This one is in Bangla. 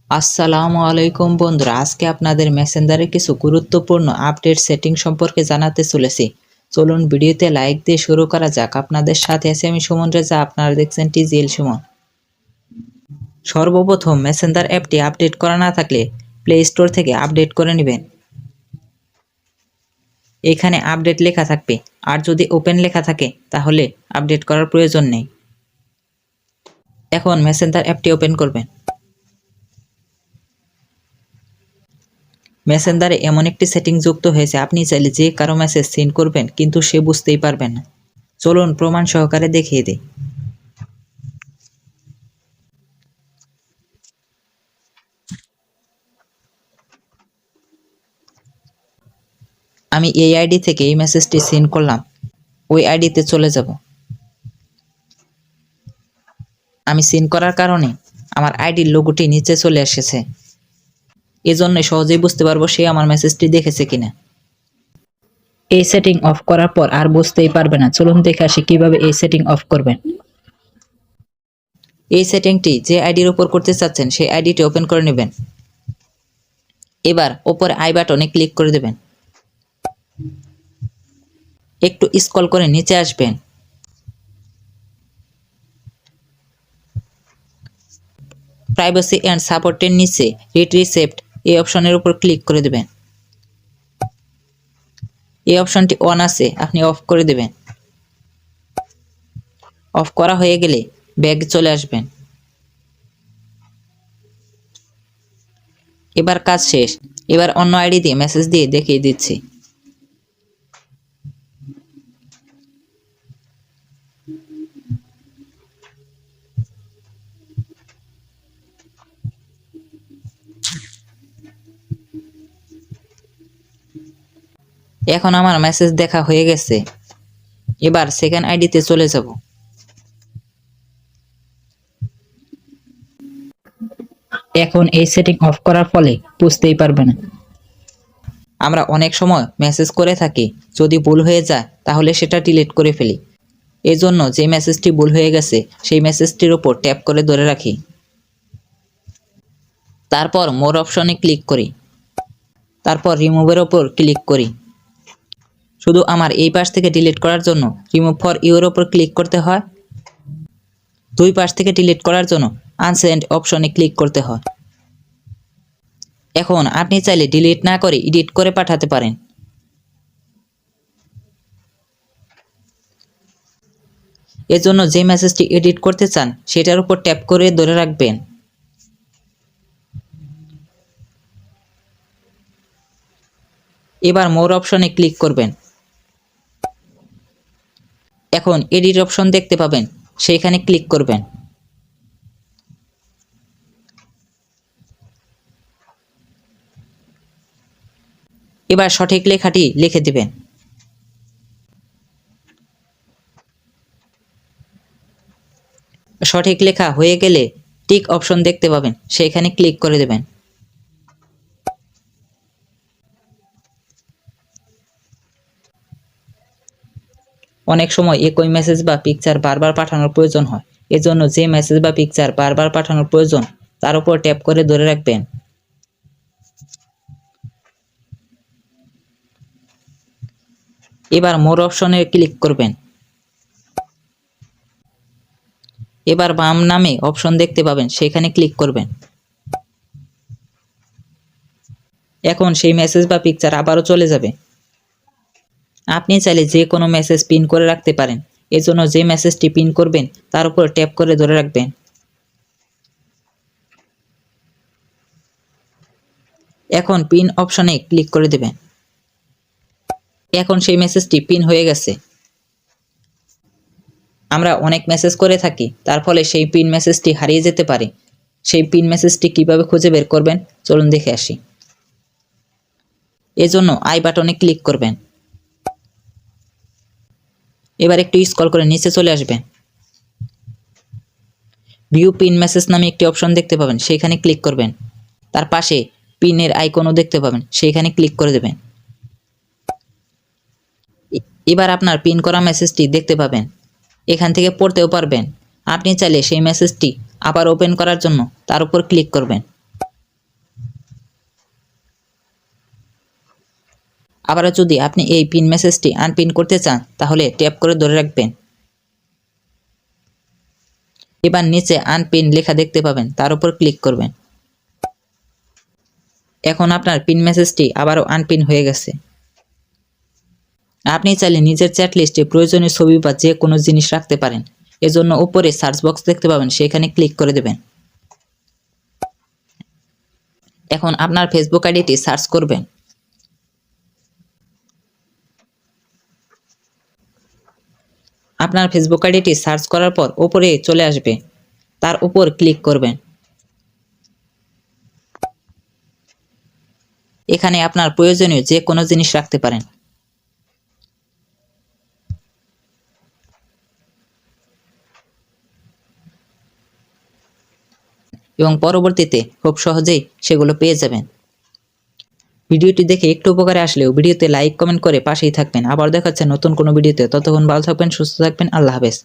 আসসালামু আলাইকুম বন্ধুরা, আজকে আপনাদের মেসেঞ্জারে কিছু গুরুত্বপূর্ণ আপডেট সেটিং সম্পর্কে জানাতে চলেছি। চলুন ভিডিওতে লাইক দিয়ে শুরু করা যাক। আপনাদের সাথে আছি আমি সুমন রেজা, আপনারা দেখছেন টিজিএল সুমন। সর্বপ্রথম মেসেঞ্জার অ্যাপটি আপডেট করা না থাকলে প্লে স্টোর থেকে আপডেট করে নেবেন। এখানে আপডেট লেখা থাকবে, আর যদি ওপেন লেখা থাকে তাহলে আপডেট করার প্রয়োজন নেই। এখন মেসেঞ্জার অ্যাপটি ওপেন করবেন। মেসেঞ্জারে এমন একটি সেটিং যুক্ত হয়েছে, আপনি চাইলে যে কারো মেসেজ সেন্ড করবেন কিন্তু সে বুঝতেই পারবেন না। চলুন প্রমাণ সহকারে দেখিয়ে দিই। আমি এই আইডি থেকে এই মেসেজটি সেন্ড করলাম, ওই আইডিতে চলে যাব। আমি সেন্ড করার কারণে আমার আইডির লোগোটি নিচে চলে এসেছে, এজন্য সহজেই বুঝতে পারবো সে আমার মেসেজটি দেখেছে কিনা। এই সেটিং অফ করার পর আর বুঝতেই পারবে না। চলুন দেখে আসি কিভাবে এই সেটিং অফ করবেন। এই সেটিংটি যে আইডির উপর করতে চাচ্ছেন সেই আইডিটি ওপেন করে নেবেন। এবার ওপরে আই বাটনে ক্লিক করে দেবেন। একটু স্ক্রল করে নিচে আসবেন। প্রাইভেসি অ্যান্ড সাপোর্টের নিচে রিড রিসেপ্ট এই অপশনের উপর ক্লিক করে দেবেন। এই অপশনটি অন আছে, আপনি অফ করে দেবেন। অফ করা হয়ে গেলে ব্যাগ চলে আসবেন। এবার কাজ শেষ। এবার অন্য আইডি দিয়ে মেসেজ দিয়ে দেখিয়ে দিচ্ছি। এখন আমার মেসেজ দেখা হয়ে গেছে। এবার সেকেন্ড আইডিতে চলে যাব। এখন এই সেটিং অফ করার ফলে বুঝতেই পারবে না। আমরা অনেক সময় মেসেজ করে থাকি, যদি ভুল হয়ে যায় তাহলে সেটা ডিলিট করে ফেলি। এজন্য যে মেসেজটি ভুল হয়ে গেছে সেই মেসেজটির উপর ট্যাপ করে ধরে রাখি। তারপর মোর অপশনে ক্লিক করি। তারপর রিমুভের ওপর ক্লিক করি। শুধু আমার এই পাশ থেকে ডিলিট করার জন্য রিমুভ ফর ইউর ওপর ক্লিক করতে হয়। দুই পাশ থেকে ডিলিট করার জন্য আনসেন্ড অপশনে ক্লিক করতে হয়। এখন আপনি চাইলে ডিলিট না করে এডিট করে পাঠাতে পারেন। এজন্য যে মেসেজটি এডিট করতে চান সেটার উপর ট্যাপ করে ধরে রাখবেন। এবার মোর অপশনে ক্লিক করবেন। এখন এডিট অপশন দেখতে পাবেন, সেইখানে ক্লিক করবেন। এবার সঠিক লেখাটি লিখে দিবেন। সঠিক লেখা হয়ে গেলে টিক অপশন দেখতে পাবেন, সেইখানে ক্লিক করে দেবেন। অনেক সময় একই মেসেজ বা পিকচার বারবার পাঠানোর প্রয়োজন হয়, এজন্য যে মেসেজ বা পিকচার বারবার পাঠানোর প্রয়োজন তার উপর ট্যাপ করে ধরে রাখবেন। এবার মোর অপশনে ক্লিক করবেন। এবার বাম নামে অপশন দেখতে পাবেন, সেখানে ক্লিক করবেন। এখন সেই মেসেজ বা পিকচার আবারও চলে যাবে। আপনি চাইলে যে কোনো মেসেজ পিন করে রাখতে পারেন, এজন্য যে মেসেজটি পিন করবেন তার উপর ট্যাপ করে ধরে রাখবেন। এখন পিন অপশনে ক্লিক করে দেবেন। এখন সেই মেসেজটি পিন হয়ে গেছে। আমরা অনেক মেসেজ করে থাকি, তার ফলে সেই পিন মেসেজটি হারিয়ে যেতে পারে। সেই পিন মেসেজটি কিভাবে খুঁজে বের করবেন চলুন দেখে আসি। এজন্য আই বাটনে ক্লিক করবেন। এবার একটু স্ক্রল করে নিচে চলে আসবেন। ভিউ পিন মেসেজ নামে একটি অপশন দেখতে পাবেন, সেইখানে ক্লিক করবেন। তার পাশে পিনের আইকনও দেখতে পাবেন, সেইখানে ক্লিক করে দেবেন। এবার আপনার পিন করা মেসেজটি দেখতে পাবেন, এখান থেকে পড়তেও পারবেন। আপনি চাইলে সেই মেসেজটি আবার ওপেন করার জন্য তার উপর ক্লিক করবেন। আবারও যদি আপনি এই পিন মেসেজটি আনপিন করতে চান তাহলে ট্যাপ করে ধরে রাখবেন। এবার নিচে আনপিন লেখা দেখতে পাবেন, তার উপর ক্লিক করবেন। এখন আপনার পিন মেসেজটি আবারও আনপিন হয়ে গেছে। আপনি চাইলে নিজের চ্যাট লিস্টে প্রয়োজনীয় ছবি বা যে কোনো জিনিস রাখতে পারেন। এজন্য উপরে সার্চ বক্স দেখতে পাবেন, সেখানে ক্লিক করে দেবেন। এখন আপনার ফেসবুক আইডিটি সার্চ করবেন। আপনার ফেসবুক আইডিটি সার্চ করার পর উপরে চলে আসবে, তার উপর ক্লিক করবেন। এখানে আপনার প্রয়োজনীয় যে কোনো জিনিস রাখতে পারেন। এবং পরবর্তীতে খুব সহজেই সেগুলো পেয়ে যাবেন। ভিডিওটি দেখে একটু উপকারে আসলেও ভিডিওতে লাইক কমেন্ট করে পাশেই থাকবেন। আবার দেখা হচ্ছে নতুন কোনো ভিডিওতে। ততক্ষণ ভালো থাকবেন, সুস্থ থাকবেন। আল্লাহ হাফেজ।